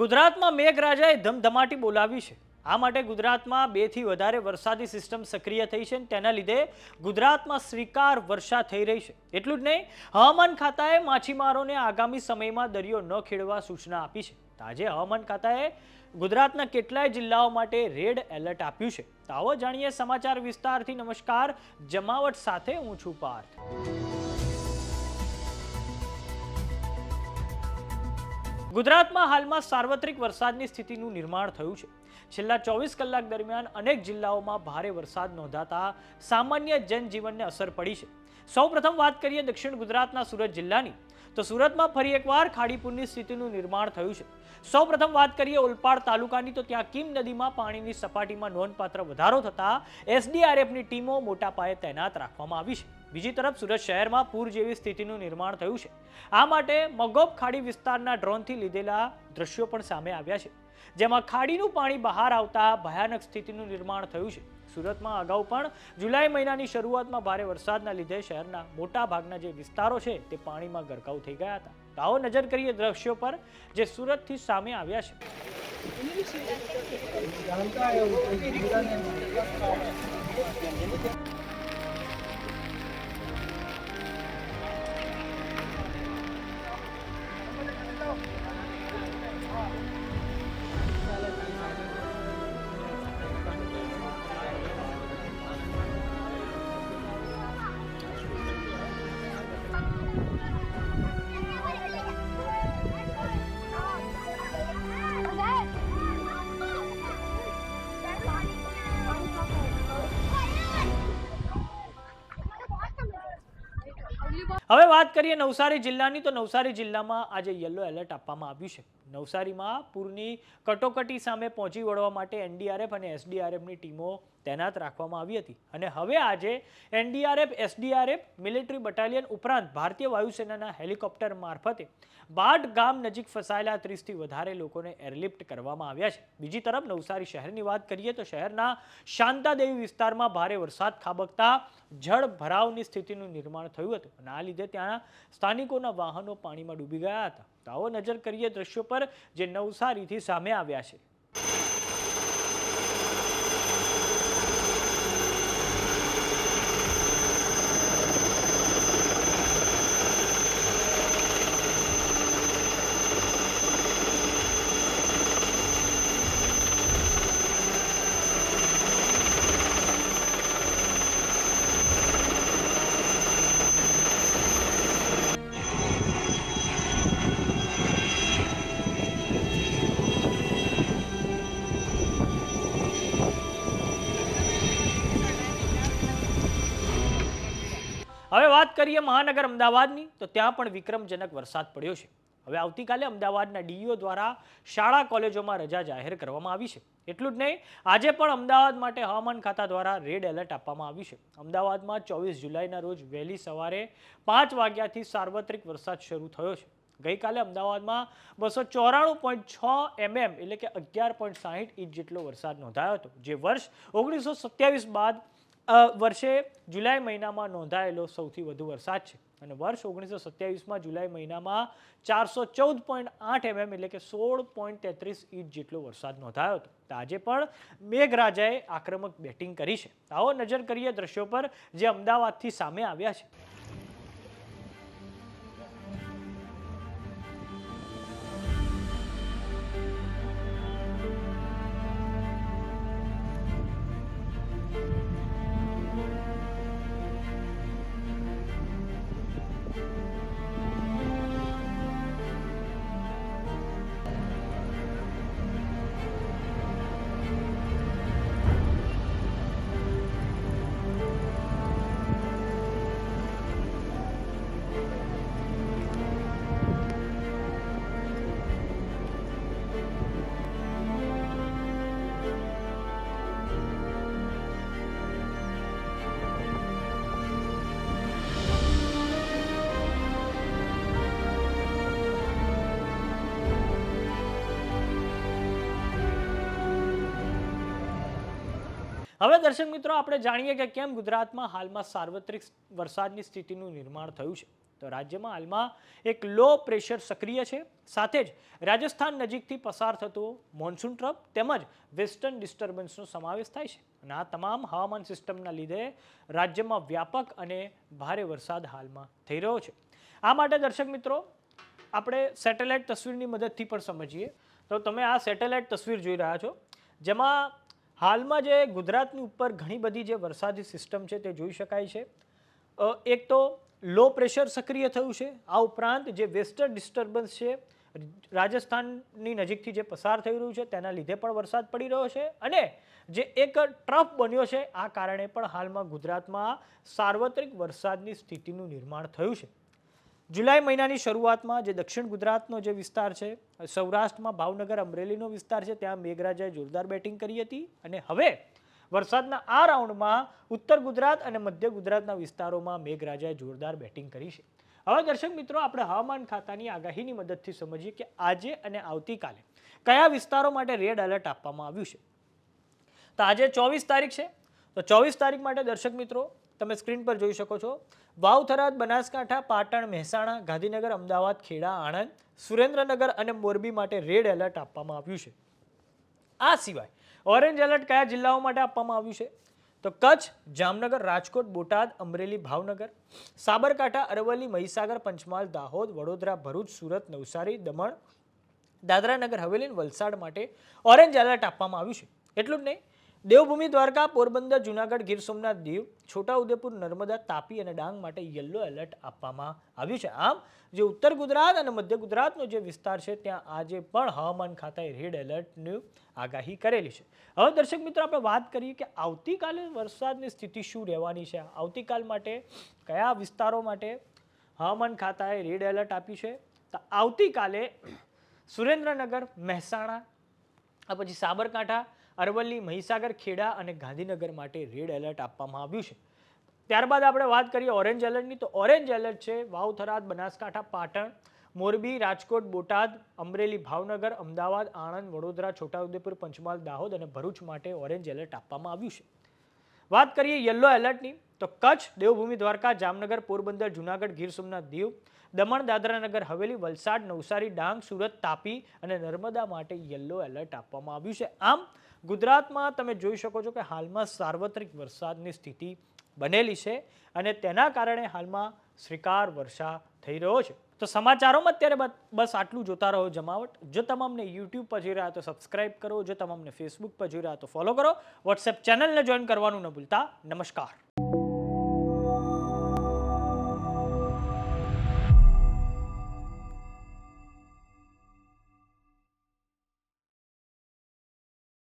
ગુજરાતમાં મેઘરાજાએ ધમધમાટી બોલાવી છે। આ માટે ગુજરાતમાં 2 થી વધારે વરસાદી સિસ્ટમ સક્રિય થઈ છે। તેના લીધે ગુજરાતમાં શ્રીકાર વર્ષા થઈ રહી છે। એટલું જ નહીં, હવામાન ખાતાએ માછીમારોને આગામી સમયમાં દરિયો ન ખેડવા સૂચના આપી છે। આજે હવામાન ખાતાએ ગુજરાતના કેટલાય જિલ્લાઓ માટે રેડ એલર્ટ આપ્યું છે। તો આવો જાણીએ સમાચાર વિસ્તારથી। નમસ્કાર, જમાવટ સાથે હું છું પાર્થ। ગુજરાતમાં હાલમાં સાર્વત્રિક વરસાદની સ્થિતિનું નિર્માણ થયું છે। છેલ્લા 24 કલાક દરમિયાન અનેક જિલ્લાઓમાં ભારે વરસાદ નોંધાતા સામાન્ય જનજીવનને અસર પડી છે। સૌપ્રથમ વાત કરીએ દક્ષિણ ગુજરાતના સુરત જિલ્લાની, તો સુરતમાં ફરી એકવાર ખાડીપુરની સ્થિતિનું નિર્માણ થયું છે। સૌપ્રથમ વાત કરીએ ઓલપાડ તાલુકાની, તો ત્યાં કીમ નદીમાં પાણીની સપાટીમાં નોંધપાત્ર વધારો થતા એસડીઆરએફની ટીમો મોટા પાયે તૈનાત રાખવામાં આવી છે। બીજી તરફ સુરત શહેરમાં પૂર જેવી સ્થિતિનું નિર્માણ થયું છે। આ માટે મગોબ ખાડી વિસ્તારના ડ્રોનથી લીધેલા દ્રશ્યો પણ સામે આવ્યા છે, જેમાં ખાડીનું પાણી બહાર આવતા ભયાનક સ્થિતિનું નિર્માણ થયું છે। સુરતમાં અગાઉ પણ જુલાઈ મહિનાની શરૂઆતમાં ભારે વરસાદના લીધે શહેરના મોટા ભાગના જે વિસ્તારો છે તે પાણીમાં ગરકાવ થઈ ગયા હતા। તો આવો નજર કરીએ દ્રશ્યો પર જે સુરતથી સામે આવ્યા છે। હવે વાત કરીએ નવસારી જિલ્લાની, તો નવસારી જિલ્લામાં આજે યલો એલર્ટ આપવામાં આવ્યું છે। નવસારીમાં પૂરની કટોકટી સામે પહોંચી વળવા માટે એનડીઆરએફ અને એસડીઆરએફની ટીમો તૈનાત રાખવામાં આવી હતી અને હવે આજે એનડીઆરએફ, એસડીઆરએફ, મિલિટરી બટાલિયન ઉપરાંત ભારતીય વાયુસેનાના હેલિકોપ્ટર મારફતે બાઢ ગામ નજીક ફસાયેલા 30થી વધારે લોકોને એરલિફ્ટ કરવામાં આવ્યા છે। બીજી તરફ નવસારી શહેરની વાત કરીએ તો શહેરના શાંતાદેવી વિસ્તારમાં ભારે વરસાદ ખાબકતા જળ ભરાવની સ્થિતિનું નિર્માણ થયું હતું અને આ લીધે ત્યાં સ્થાનિકોના વાહનો પાણીમાં ડૂબી ગયા હતા। તો આવો નજર કરીએ દ્રશ્યો પર જે નવસારીથી સામે આવ્યા છે। હવે વાત કરીએ મહાનગર અમદાવાદની, તો ત્યાં પણ વિક્રમજનક વરસાદ પડ્યો છે। હવે આવતીકાલે અમદાવાદના ડીઈઓ દ્વારા શાળા કોલેજોમાં રજા જાહેર કરવામાં આવી છે। એટલું જ નહીં, આજે પણ અમદાવાદ માટે હવામાન ખાતા દ્વારા રેડ એલર્ટ આપવામાં આવ્યું છે। અમદાવાદમાં 24 જુલાઈના રોજ વહેલી સવારે 5 વાગ્યાથી સાર્વત્રિક વરસાદ શરૂ થયો છે। ગઈકાલે અમદાવાદમાં 294.6 mm એટલે કે 11.60 ઇંચ જેટલો વરસાદ નોંધાયો હતો, જે વર્ષ 1927 બાદ વર્ષે જુલાઈ મહિનામાં નોંધાયેલો સૌથી વધુ વરસાદ છે અને વર્ષ 1927માં જુલાઈ મહિનામાં 414.8 mm એટલે કે 16.33 ઇંચ જેટલો વરસાદ નોંધાયો હતો। તો આજે પણ મેઘરાજાએ આક્રમક બેટિંગ કરી છે। આવો નજર કરીએ દ્રશ્યો પર જે અમદાવાદથી સામે આવ્યા છે। હવે દર્શક મિત્રો, આપણે જાણીએ કે કેમ ગુજરાતમાં હાલમાં સાર્વત્રિક વરસાદની સ્થિતિનું નિર્માણ થયું છે। તો રાજ્યમાં હાલમાં એક લો પ્રેશર સક્રિય છે. સાથે જ રાજસ્થાન નજીકથી પસાર થતો મોન્સૂન ટ્રફ તેમજ વેસ્ટર્ન ડિસ્ટર્બન્સનો સમાવેશ થાય છે. અને આ તમામ હવામાન સિસ્ટમના લીધે રાજ્યમાં વ્યાપક અને ભારે વરસાદ હાલમાં થઈ રહ્યો છે. આ માટે દર્શક મિત્રો આપણે સેટેલાઇટ તસવીરની મદદથી પણ સમજીએ. તો તમે આ સેટેલાઇટ તસવીર જોઈ રહ્યા છો, જેમાં હાલમાં જે ગુજરાતની ઉપર ઘણી બધી જે વરસાદી સિસ્ટમ છે તે જોઈ શકાય છે. એક તો લો પ્રેશર સક્રિય થયું છે. આ ઉપરાંત જે વેસ્ટર્ન ડિસ્ટર્બન્સ છે રાજસ્થાનની નજીકથી જે પસાર થઈ રહ્યું છે તેના લીધે પણ વરસાદ પડી રહ્યો છે. અને જે એક ટ્રફ બન્યો છે આ કારણે પણ હાલમાં ગુજરાતમાં સાર્વત્રિક વરસાદની સ્થિતિનું નિર્માણ થયું છે. જુલાઈ મહિનાની શરૂઆતમાં જે દક્ષિણ ગુજરાતનો જે વિસ્તાર છે, સૌરાષ્ટ્રમાં ભાવનગર અમરેલીનો વિસ્તાર છે, ત્યાં મેઘરાજાએ જોરદાર બેટિંગ કરી હતી. અને હવે વરસાદના આ રાઉન્ડમાં ઉત્તર ગુજરાત અને મધ્ય ગુજરાતના વિસ્તારોમાં મેઘરાજાએ જોરદાર બેટિંગ કરી છે. હવે દર્શક મિત્રો આપણે હવામાન ખાતાની આગાહીની મદદથી સમજીએ કે આજે અને આવતીકાલે કયા વિસ્તારો માટે રેડ એલર્ટ આપવામાં આવ્યું છે. તો આજે 24 તારીખ છે. તો 24 તારીખ માટે દર્શક મિત્રો તમે સ્ક્રીન પર જોઈ શકો છો, વાવ, થરાદ, બનાસકાંઠા, પાટણ, મહેસાણા, ગાંધીનગર, અમદાવાદ, ખેડા, આણંદ, સુરેન્દ્રનગર અને મોરબી માટે રેડ એલર્ટ આપવામાં આવ્યું છે. આ સિવાય ઓરેન્જ એલર્ટ કયા જિલ્લાઓ માટે આપવામાં આવ્યું છે? તો કચ્છ, જામનગર, રાજકોટ, બોટાદ, અમરેલી, ભાવનગર, સાબરકાંઠા, અરવલ્લી, મહીસાગર, પંચમહાલ, દાહોદ, વડોદરા, ભરૂચ, સુરત, નવસારી, દમણ, દાદરા નગર હવેલી, વલસાડ માટે ઓરેન્જ એલર્ટ આપવામાં આવ્યું છે. એટલું જ નહીં, દેવભૂમિ, દ્વારકા, પોરબંદર, જુનાગઢ, ગીર સોમનાથ, દીવ, છોટાઉદેપુર, નર્મદા, તાપી અને ડાંગ માટે યલો એલર્ટ આપવામાં આવ્યું છે. આમ જે ઉત્તર ગુજરાત અને મધ્ય ગુજરાતનો જે વિસ્તાર છે ત્યાં આજે પણ હવામાન ખાતાએ રેડ એલર્ટની આગાહી કરેલી છે. હવે દર્શક મિત્રો આપણે વાત કરીએ કે આવતીકાલે વરસાદની સ્થિતિ શું રહેવાની છે. આવતીકાલ માટે કયા વિસ્તારો માટે હવામાન ખાતાએ રેડ એલર્ટ આપ્યું છે? તો આવતીકાલે સુરેન્દ્રનગર, મહેસાણા, પછી સાબરકાંઠા, અરવલ્લી, મહીસાગર, ખેડા અને ગાંધીનગર માટે રેડ એલર્ટ આપવામાં આવ્યું છે. ત્યારબાદ આપણે વાત કરીએ ઓરેન્જ એલર્ટની. તો ઓરેન્જ એલર્ટ છે વાવ, થરાદ, બનાસકાંઠા, પાટણ, મોરબી, રાજકોટ, બોટાદ, અમરેલી, ભાવનગર, અમદાવાદ, આણંદ, વડોદરા, છોટાઉદેપુર, પંચમહાલ, દાહોદ અને ભરૂચ માટે ઓરેન્જ એલર્ટ આપવામાં આવ્યું છે. વાત કરીએ યલો એલર્ટની. તો કચ્છ, દેવભૂમિ, દ્વારકા, જામનગર, પોરબંદર, જુનાગઢ, ગીર સોમનાથ, દીવ, દમણ, દાદરા નગર હવેલી, વલસાડ, નવસારી, ડાંગ, સુરત, તાપી અને નર્મદા માટે યલો એલર્ટ આપવામાં આવ્યું છે. આમ ગુજરાતમાં તમે જોઈ શકો છો કે હાલમાં સાર્વત્રિક વરસાદની સ્થિતિ બનેલી છે અને તેના કારણે હાલમાં શ્રીકાર વર્ષા થઈ રહ્યો છે. તો સમાચારોમાં અત્યારે બસ આટલું. જોતા રહો જમાવટ. જો તમામને યુટ્યુબ પર જોઈ રહ્યા તો સબસ્ક્રાઇબ કરો, જો તમામને ફેસબુક પર જોઈ રહ્યા તો ફોલો કરો, વોટ્સએપ ચેનલને જોઈન કરવાનું ન ભૂલતા. નમસ્કાર.